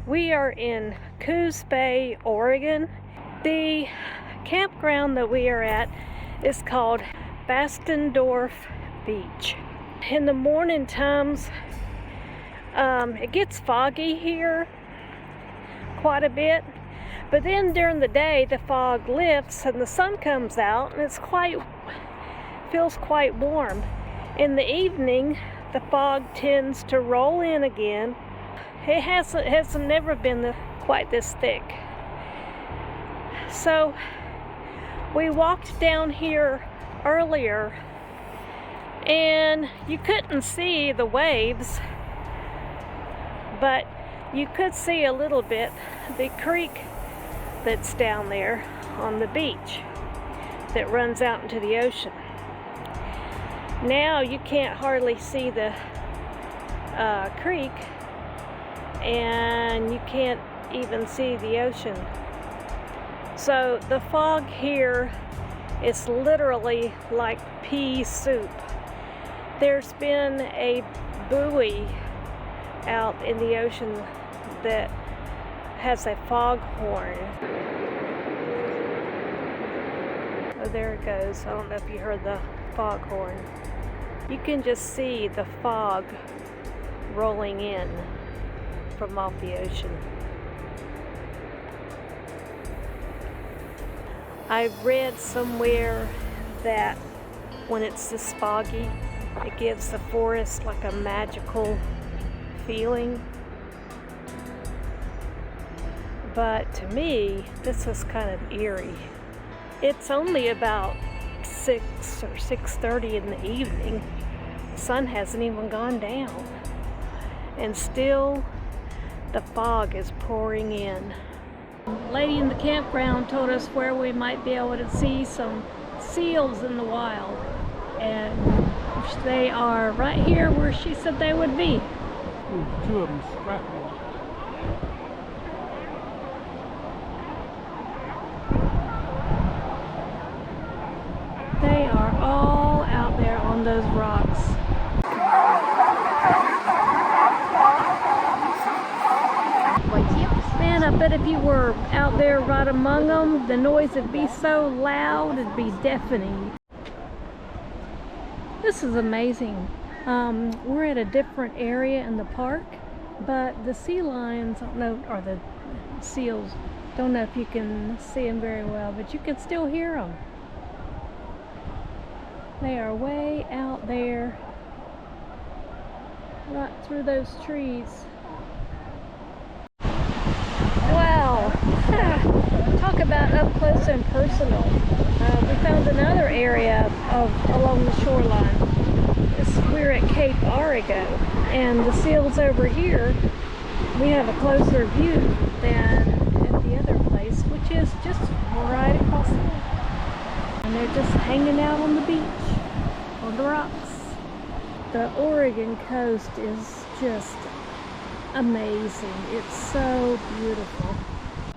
We are in Coos Bay, Oregon. The campground that we are at is called Bastendorf Beach. In the morning times, it gets foggy here quite a bit, but then during the day the fog lifts and the sun comes out and feels quite warm. In the evening, the fog tends to roll in again. It hasn't never been quite this thick. So we walked down here earlier and you couldn't see the waves, but you could see a little bit the creek that's down there on the beach that runs out into the ocean. Now you can't hardly see the creek, and you can't even see the ocean. So the fog here is literally like pea soup. There's been a buoy out in the ocean that has a fog horn. Oh, there it goes. I don't know if you heard the fog horn. You can just see the fog rolling in from off the ocean. I read somewhere that when it's this foggy, it gives the forest like a magical feeling. But to me, this is kind of eerie. It's only about 6 or 6:30 in the evening. The sun hasn't even gone down, and still the fog is pouring in. The lady in the campground told us where we might be able to see some seals in the wild, and they are right here where she said they would be. Ooh, 2 of them scrapping. They are all out there on those rocks. Man, I bet if you were out there right among them, the noise would be so loud, it'd be deafening. This is amazing. We're at a different area in the park, but the sea lions, or the seals, don't know if you can see them very well, but you can still hear them. They are way out there, right through those trees. Wow, talk about up close and personal. We found another area along the shoreline. We're at Cape Argo, and the seals over here, we have a closer view than at the other place, which is just right across the way. And they're just hanging out on the beach, on the rocks. The Oregon coast is just amazing. It's so beautiful.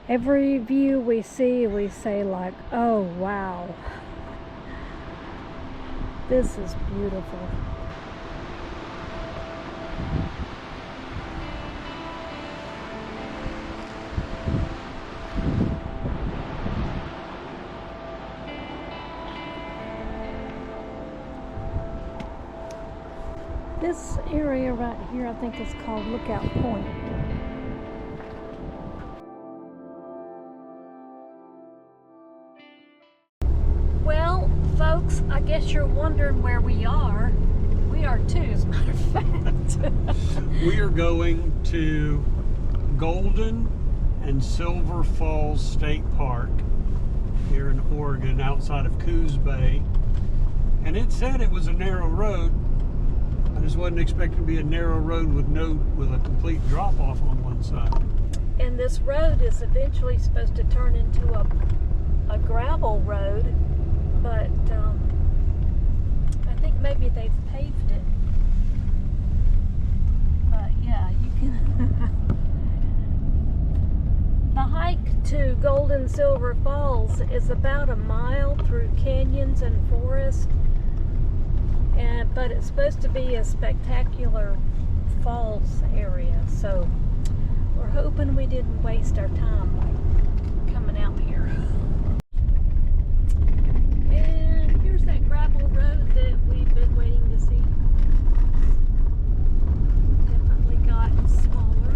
Every view we see, we say like, oh wow, this is beautiful. This area right here, I think, is called Lookout Point. Well, folks, I guess you're wondering where we are. We are too, as a matter of fact. We are going to Golden and Silver Falls State Park here in Oregon, outside of Coos Bay. And it said it was a narrow road. I just wasn't expecting to be a narrow road with a complete drop off on one side. And this road is eventually supposed to turn into a gravel road, but I think maybe they've paved it. But yeah, you can. The hike to Golden Silver Falls is about a mile through canyons and forest. But it's supposed to be a spectacular falls area, so We're hoping we didn't waste our time coming out here. And here's that gravel road that we've been waiting to see. Definitely gotten smaller.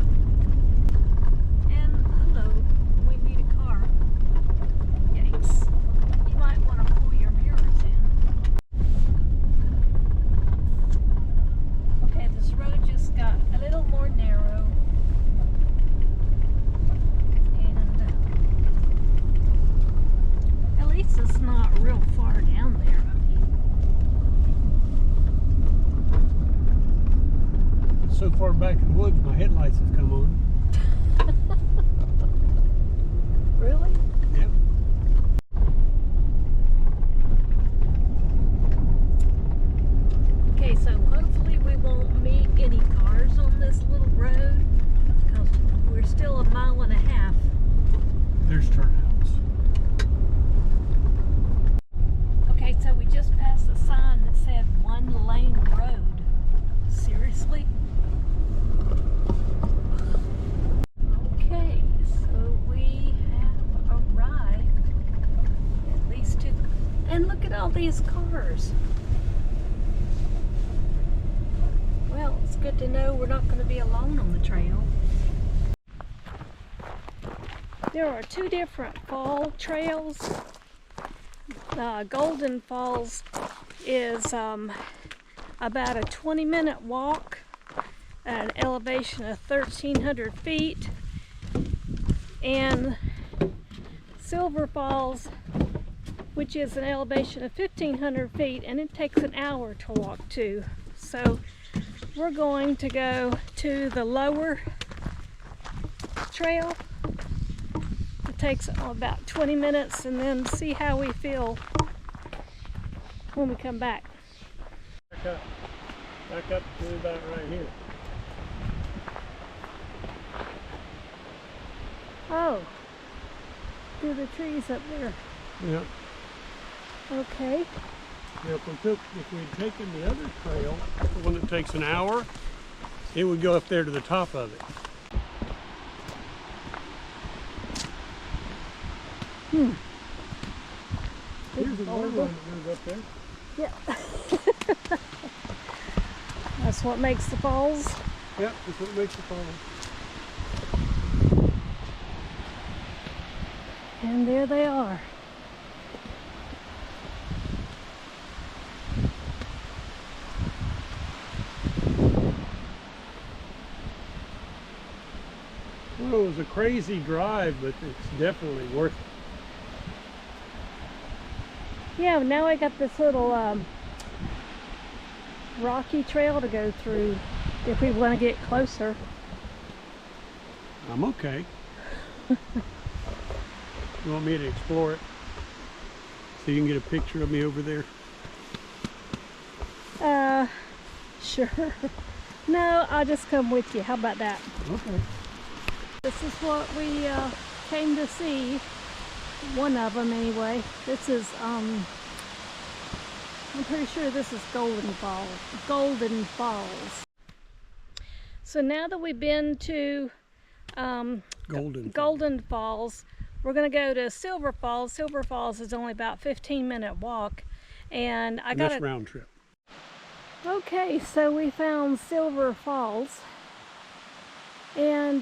And hello, we meet a car. Yikes. You might want to pull your mirrors in. Okay, this road just got a little more narrow. And at least it's not real far down there. I mean, So far back in the woods, my headlights have come on. really? Yep. Okay, so hopefully we won't meet any cars on this little road because we're still 1.5 miles. There's turnouts. Okay, so we just passed a sign that said 1-lane road. Seriously? Okay, so we have arrived at least to, and look at all these cars. Well, it's good to know we're not going to be alone on the trail. There are 2 different fall trails. Golden Falls is about a 20-minute walk at an elevation of 1,300 feet. And Silver Falls, which is an elevation of 1,500 feet, and it takes an hour to walk to. So we're going to go to the lower trail. It takes about 20 minutes and then see how we feel when we come back. Back up to about right here. Oh, through the trees up there. Yeah. Okay. Yeah, if we'd taken the other trail, the one that takes an hour, it would go up there to the top of it. Here's another one that goes up there. Yeah. That's what makes the falls. Yep, that's what makes the falls. And there they are. Well, it was a crazy drive, but it's definitely worth it. Yeah, now I got this little rocky trail to go through if we want to get closer. I'm okay. You want me to explore it? So you can get a picture of me over there? Sure. No, I'll just come with you. How about that? Okay. This is what we came to see. One of them anyway. This is I'm pretty sure this is Golden Falls. So now that we've been to Golden Falls, we're going to go to Silver Falls. Silver Falls is only about 15-minute walk, and That's round trip. Okay, so we found Silver Falls, and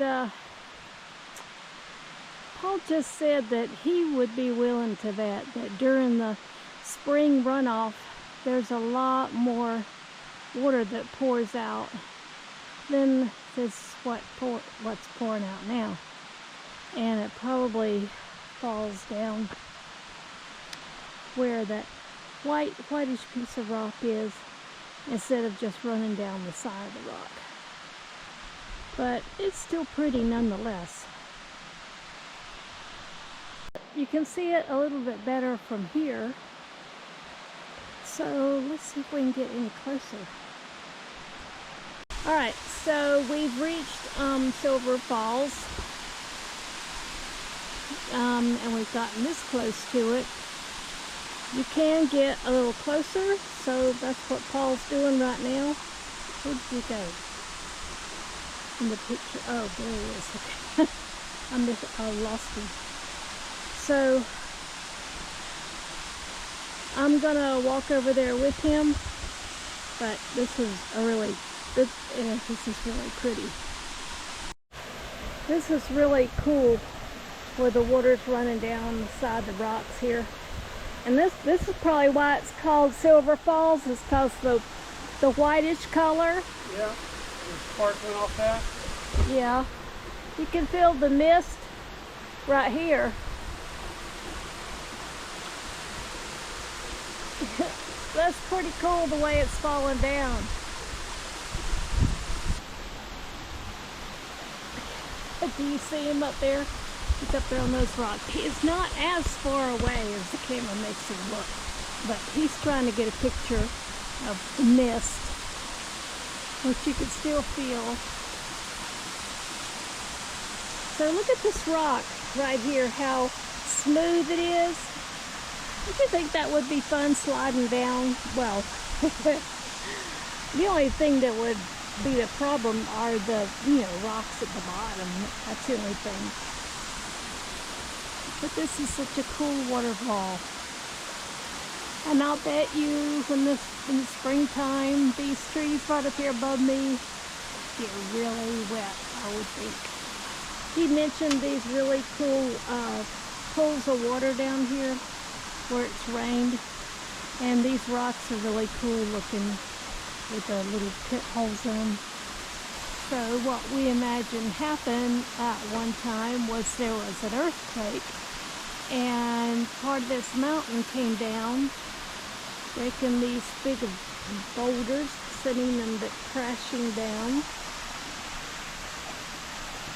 Paul just said that he would be willing to that during the spring runoff, there's a lot more water that pours out than this what's pouring out now. And it probably falls down where that whitish piece of rock is, instead of just running down the side of the rock. But it's still pretty nonetheless. You can see it a little bit better from here. So let's see if we can get any closer. Alright, so we've reached Silver Falls. And we've gotten this close to it. You can get a little closer, so that's what Paul's doing right now. Where did you go? in the picture. Oh, there he is. Okay. I lost him. So I'm gonna walk over there with him, but this is really pretty. This is really cool where the water's running down the side of the rocks here. And this is probably why it's called Silver Falls, is because the whitish color. Yeah, it's sparkling off that. Yeah, you can feel the mist right here. That's pretty cool the way it's falling down. Do you see him up there? He's up there on those rocks. He's not as far away as the camera makes him look, but he's trying to get a picture of the mist, which you can still feel. So look at this rock right here, how smooth it is. Don't you think that would be fun sliding down? Well, the only thing that would be the problem are the, rocks at the bottom. That's the only thing. But this is such a cool waterfall. And I'll bet you in the springtime, these trees right up here above me get really wet, I would think. He mentioned these really cool pools of water down here where it's rained. And these rocks are really cool looking with the little pit holes in them. So what we imagine happened at one time was there was an earthquake, and part of this mountain came down, breaking these big boulders, sending them crashing down.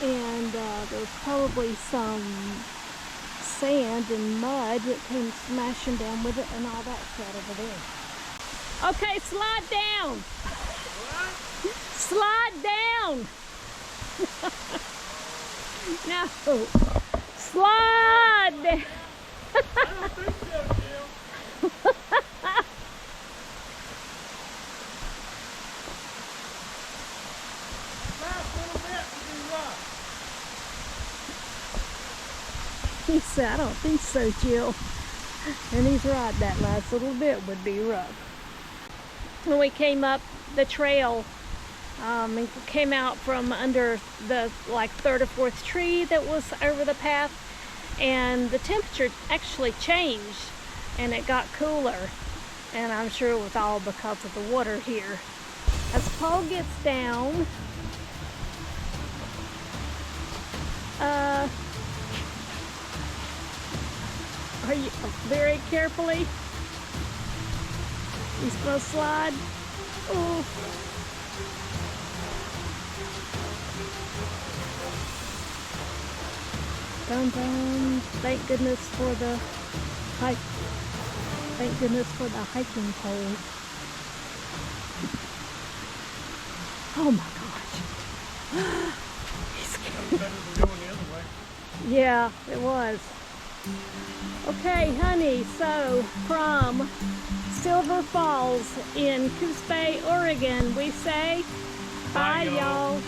And there was probably some sand and mud that came smashing down with it and all that shit over there. Okay, slide down. What? Slide down. No. Slide down. I don't think so, Jill. Last little bit to be rough. He said, I don't think so, Jill. And he's right, that last little bit would be rough. When we came up the trail, and came out from under the third or fourth tree that was over the path, and the temperature actually changed and it got cooler, and I'm sure it was all because of the water here. As Paul gets down, are you very carefully? He's gonna slide. Oh. Dun dun. Thank goodness for the hike. Thank goodness for the hiking pole. Oh my gosh. He's scared. Better than going the other way. Yeah, it was. Okay, honey, so from Silver Falls in Coos Bay, Oregon, we say bye, y'all.